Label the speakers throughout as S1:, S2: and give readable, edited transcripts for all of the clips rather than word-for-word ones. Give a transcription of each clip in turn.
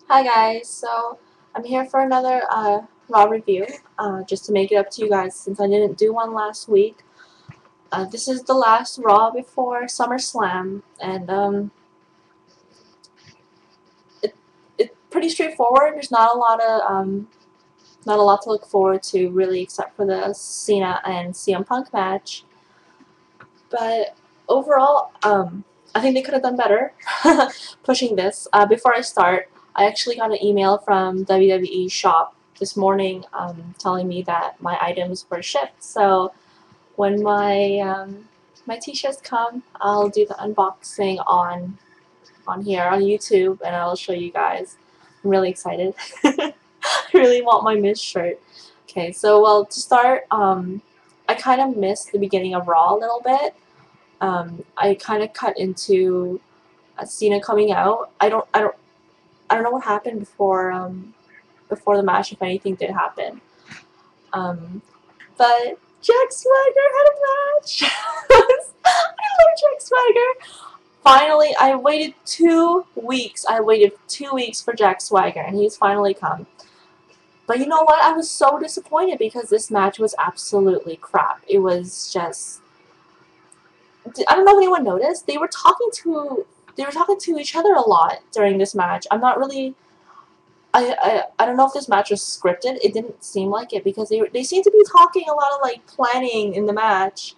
S1: Hi guys, so I'm here for another Raw review, just to make it up to you guys since I didn't do one last week. This is the last Raw before SummerSlam, and it's pretty straightforward. There's not a lot to look forward to really, except for the Cena and CM Punk match. But overall, I think they could have done better pushing this. Before I start, I actually got an email from WWE Shop this morning telling me that my items were shipped. So when my t-shirts come, I'll do the unboxing on here on YouTube, and I'll show you guys. I'm really excited. I really want my Miz shirt. Okay, so well to start, I kind of missed the beginning of Raw a little bit. I kind of cut into Cena coming out. I don't know what happened before the match, if anything did happen. Um, but Jack Swagger had a match. I love Jack Swagger. Finally, I waited 2 weeks. I waited 2 weeks for Jack Swagger, and he's finally come. But you know what? I was so disappointed because this match was absolutely crap. It was just, I don't know if anyone noticed. They were talking to each other a lot during this match. I'm not really. I don't know if this match was scripted. It didn't seem like it because they seemed to be talking a lot of like planning in the match.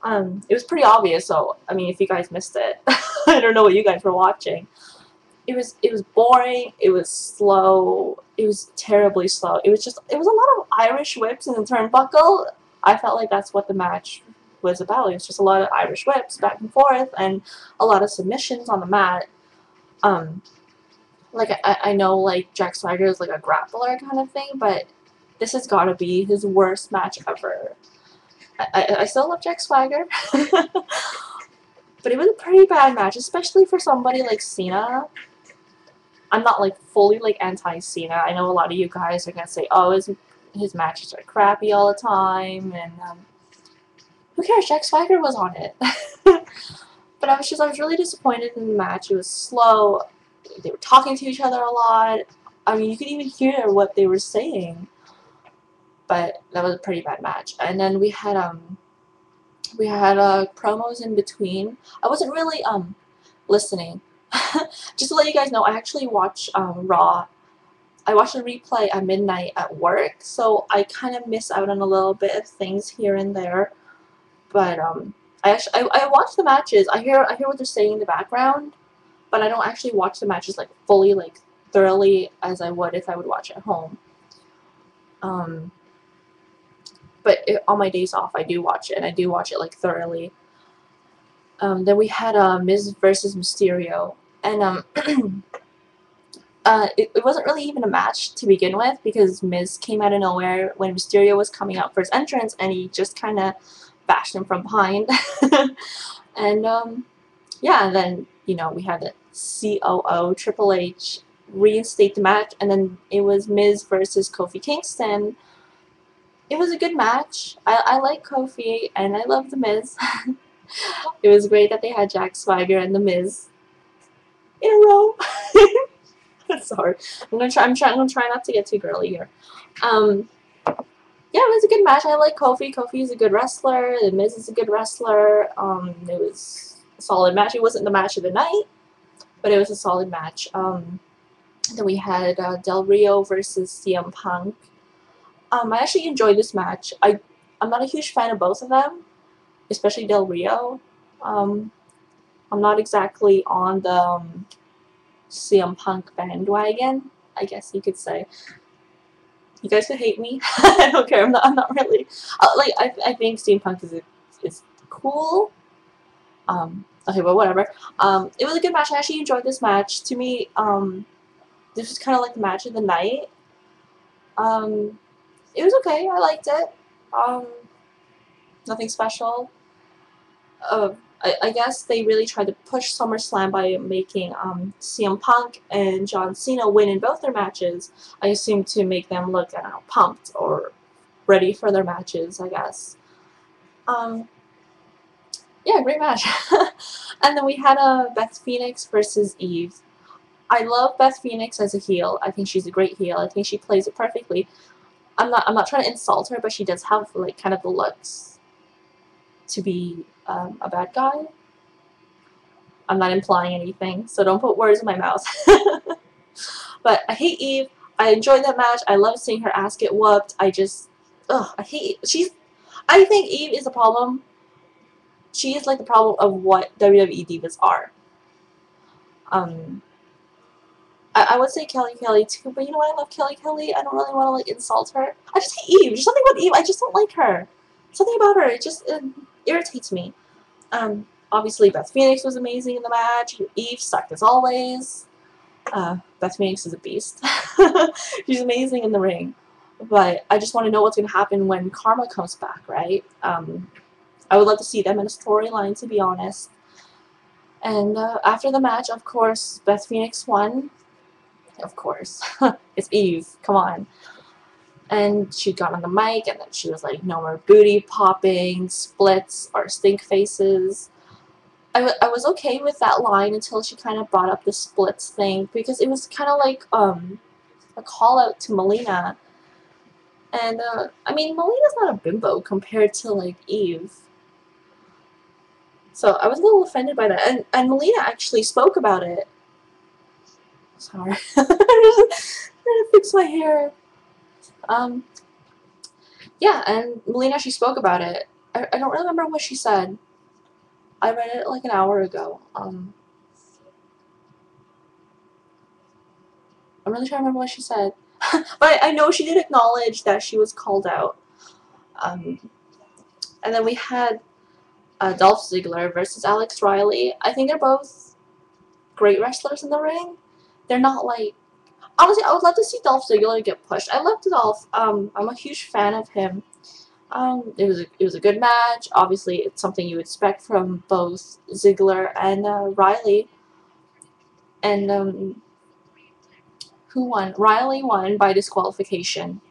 S1: It was pretty obvious. So I mean, if you guys missed it, I don't know what you guys were watching. It was boring. It was slow. It was terribly slow. It was a lot of Irish whips in the turnbuckle. I felt like that's what the match was about. It was just a lot of Irish whips back and forth and a lot of submissions on the mat. Um, like I know like Jack Swagger is like a grappler kind of thing, but this has got to be his worst match ever. I still love Jack Swagger, but it was a pretty bad match, especially for somebody like Cena. I'm not like fully like anti-Cena. I know a lot of you guys are gonna say, "Oh, his matches are crappy all the time," and who cares? Jack Swagger was on it. But I was really disappointed in the match. It was slow. They were talking to each other a lot. I mean, you could even hear what they were saying. But that was a pretty bad match. And then we had promos in between. I wasn't really listening. Just to let you guys know, I actually watch Raw. I watched the replay at midnight at work, so I kind of miss out on a little bit of things here and there. But I watch the matches. I hear what they're saying in the background, but I don't actually watch the matches like fully, like thoroughly as I would if I would watch at home. On my days off, I do watch it, and I do watch it like thoroughly. Then we had Miz versus Mysterio, and it wasn't really even a match to begin with because Miz came out of nowhere when Mysterio was coming out for his entrance, and he just kind of bashed him from behind. And yeah, and then we had the COO Triple H reinstate the match, and then it was Miz versus Kofi Kingston. It was a good match. I like Kofi, and I love The Miz. It was great that they had Jack Swagger and The Miz in a row. Sorry, I'm gonna try not to get too girly here. Yeah, it was a good match. I like Kofi. Kofi is a good wrestler. The Miz is a good wrestler. It was a solid match. It wasn't the match of the night, but it was a solid match. Then we had Del Rio versus CM Punk. I actually enjoyed this match. I'm not a huge fan of both of them, especially Del Rio. I'm not exactly on the CM Punk bandwagon, I guess you could say. You guys could hate me. I don't care. I'm not really. I think CM Punk is cool. Okay, but whatever. It was a good match. I actually enjoyed this match. To me, this was kind of like the match of the night. It was okay. I liked it. Um, Nothing special. I guess they really tried to push SummerSlam by making CM Punk and John Cena win in both their matches. I assume to make them look, I don't know, pumped or ready for their matches, I guess. Yeah, great match. And then we had Beth Phoenix versus Eve. I love Beth Phoenix as a heel. I think she's a great heel. I think she plays it perfectly. I'm not trying to insult her, but she does have like kind of the looks to be a bad guy. I'm not implying anything, so don't put words in my mouth. But I hate Eve. I enjoyed that match. I love seeing her ass get whooped. I hate I think Eve is the problem. She is like the problem of what WWE divas are. I would say Kelly too, but you know what? I love Kelly. I don't really want to like insult her. I just hate Eve. There's something about Eve. I just don't like her. Something about her. It irritates me. Obviously Beth Phoenix was amazing in the match. Eve sucked as always. Beth Phoenix is a beast. She's amazing in the ring. But I just want to know what's going to happen when Karma comes back, right? I would love to see them in a storyline, to be honest. And after the match, of course, Beth Phoenix won. Of course. It's Eve. Come on. And she got on the mic, and then she was like, no more booty popping, splits, or stink faces. I was okay with that line until she kind of brought up the splits thing, because it was kind of like a call out to Melina. And, I mean, Melina's not a bimbo compared to, like, Eve. So I was a little offended by that. And Melina actually spoke about it. Sorry. I'm trying to fix my hair. Yeah, and Melina, she spoke about it. I don't really remember what she said. I read it like an hour ago. I'm really trying to remember what she said. But I know she did acknowledge that she was called out. And then we had Dolph Ziggler versus Alex Riley. I think they're both great wrestlers in the ring. They're not like... Honestly, I would love to see Dolph Ziggler get pushed. I love Dolph. I'm a huge fan of him. It was a good match. Obviously, it's something you expect from both Ziggler and Riley. And who won? Riley won by disqualification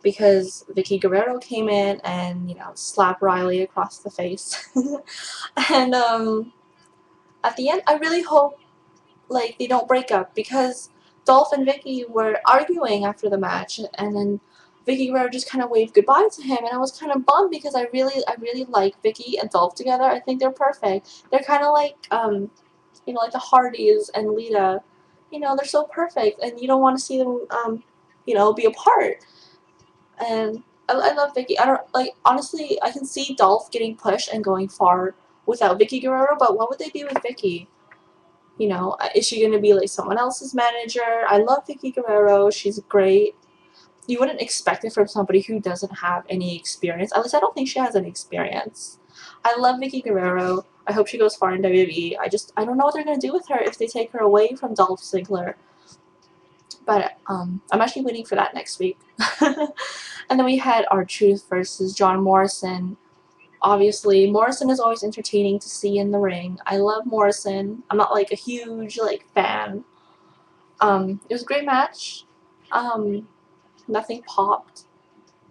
S1: because Vicky Guerrero came in and, you know, slapped Riley across the face. And at the end, I really hope like they don't break up, because Dolph and Vicky were arguing after the match, and then Vicky Guerrero just kind of waved goodbye to him, and I was kind of bummed because I really like Vicky and Dolph together. I think they're perfect. They're kind of like you know, like the Hardys and Lita. You know, they're so perfect, and you don't want to see them you know, be apart. And I love Vicky. I don't like, honestly, I can see Dolph getting pushed and going far without Vicky Guerrero, but what would they do with Vicky? You know, is she going to be like someone else's manager? I love Vicky Guerrero. She's great. You wouldn't expect it from somebody who doesn't have any experience. At least I don't think she has any experience. I love Vicky Guerrero. I hope she goes far in WWE. I don't know what they're going to do with her if they take her away from Dolph Ziggler. But I'm actually waiting for that next week. And then we had R-Truth versus John Morrison. Obviously, Morrison is always entertaining to see in the ring. I love Morrison. I'm not like a huge like fan. It was a great match. Nothing popped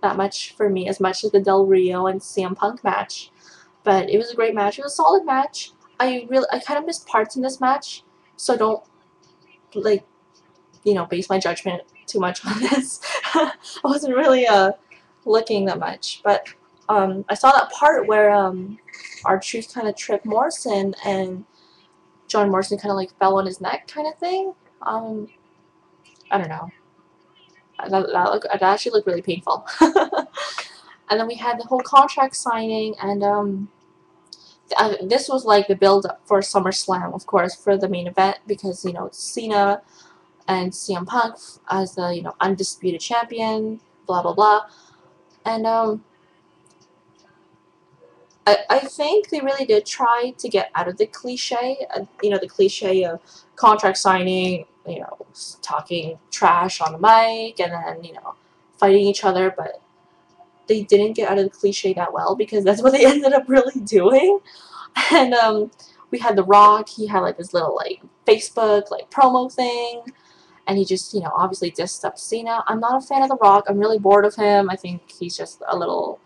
S1: that much for me as much as the Del Rio and CM Punk match. But it was a great match. It was a solid match. I kind of missed parts in this match, so don't like, you know, base my judgment too much on this. I wasn't really looking that much, but I saw that part where R-Truth kind of tripped Morrison and John Morrison kind of like fell on his neck kind of thing. I don't know. That actually looked really painful. And then we had the whole contract signing, and this was like the build-up for SummerSlam, of course, for the main event, because, you know, Cena and CM Punk as the, you know, undisputed champion, blah blah blah. And I think they really did try to get out of the cliche, you know, the cliche of contract signing, you know, talking trash on the mic and then, you know, fighting each other, but they didn't get out of the cliche that well, because that's what they ended up really doing. And we had The Rock. He had like this little like Facebook like promo thing, and he just, you know, obviously dissed up Cena. I'm not a fan of The Rock. I'm really bored of him. I think he's just a little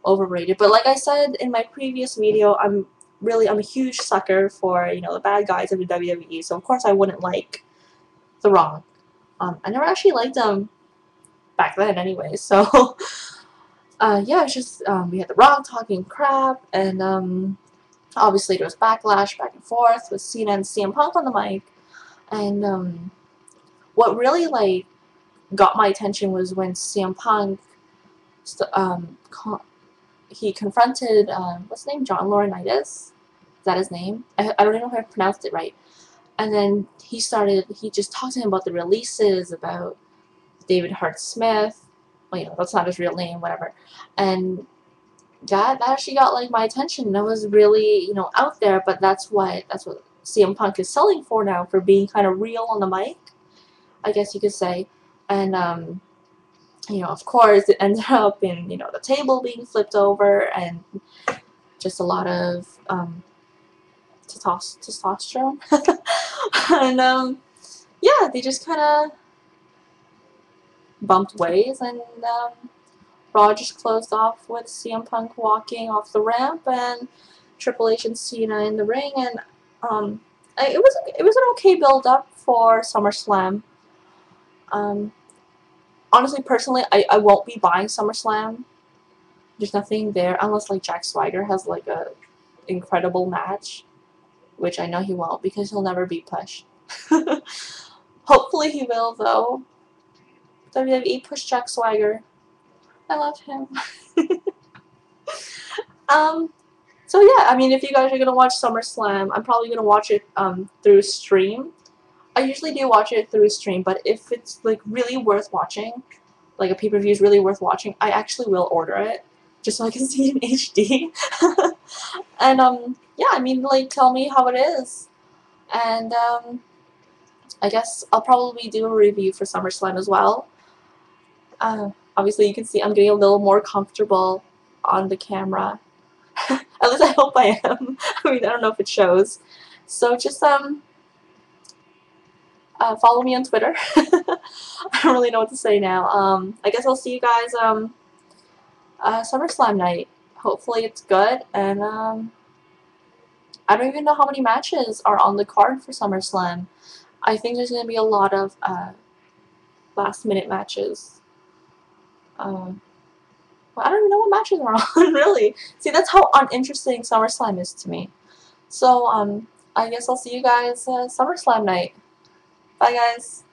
S1: overrated. But like I said in my previous video, I'm a huge sucker for, you know, the bad guys of the WWE. So of course I wouldn't like The Rock. I never actually liked him back then anyway, so yeah, it's just we had The Rock talking crap, and obviously there was backlash back and forth with Cena and CM Punk on the mic, and what really like got my attention was when CM Punk he confronted what's his name, John Laurinaitis. Is that his name? I don't even know if I pronounced it right. And then he just talked to him about the releases, about David Hart Smith. Well, you know, that's not his real name, whatever. And that actually got like my attention. That was really, you know, out there, but that's what CM Punk is selling for now, for being kind of real on the mic, I guess you could say. And you know, of course, it ended up in, you know, the table being flipped over, and just a lot of testosterone. And yeah, they just kind of bumped ways, and Raw just closed off with CM Punk walking off the ramp and Triple H and Cena in the ring, and it was an okay build up for SummerSlam. Um, honestly, personally, I won't be buying SummerSlam. There's nothing there unless like Jack Swagger has like a incredible match, which I know he won't because he'll never be pushed. Hopefully he will though. WWE push Jack Swagger. I love him. um, so yeah, I mean, if you guys are gonna watch SummerSlam, I'm probably gonna watch it through stream. I usually do watch it through stream, but if it's like really worth watching, like a pay-per-view is really worth watching, I actually will order it just so I can see it in HD. And yeah, I mean, like, tell me how it is, and I guess I'll probably do a review for SummerSlam as well. Obviously, you can see I'm getting a little more comfortable on the camera. At least I hope I am. I mean, I don't know if it shows. So just follow me on Twitter. I don't really know what to say now. I guess I'll see you guys SummerSlam night. Hopefully it's good, and I don't even know how many matches are on the card for SummerSlam. I think there's going to be a lot of last-minute matches. Well, I don't even know what matches are on, really. See, that's how uninteresting SummerSlam is to me. So, I guess I'll see you guys SummerSlam night. Bye, guys.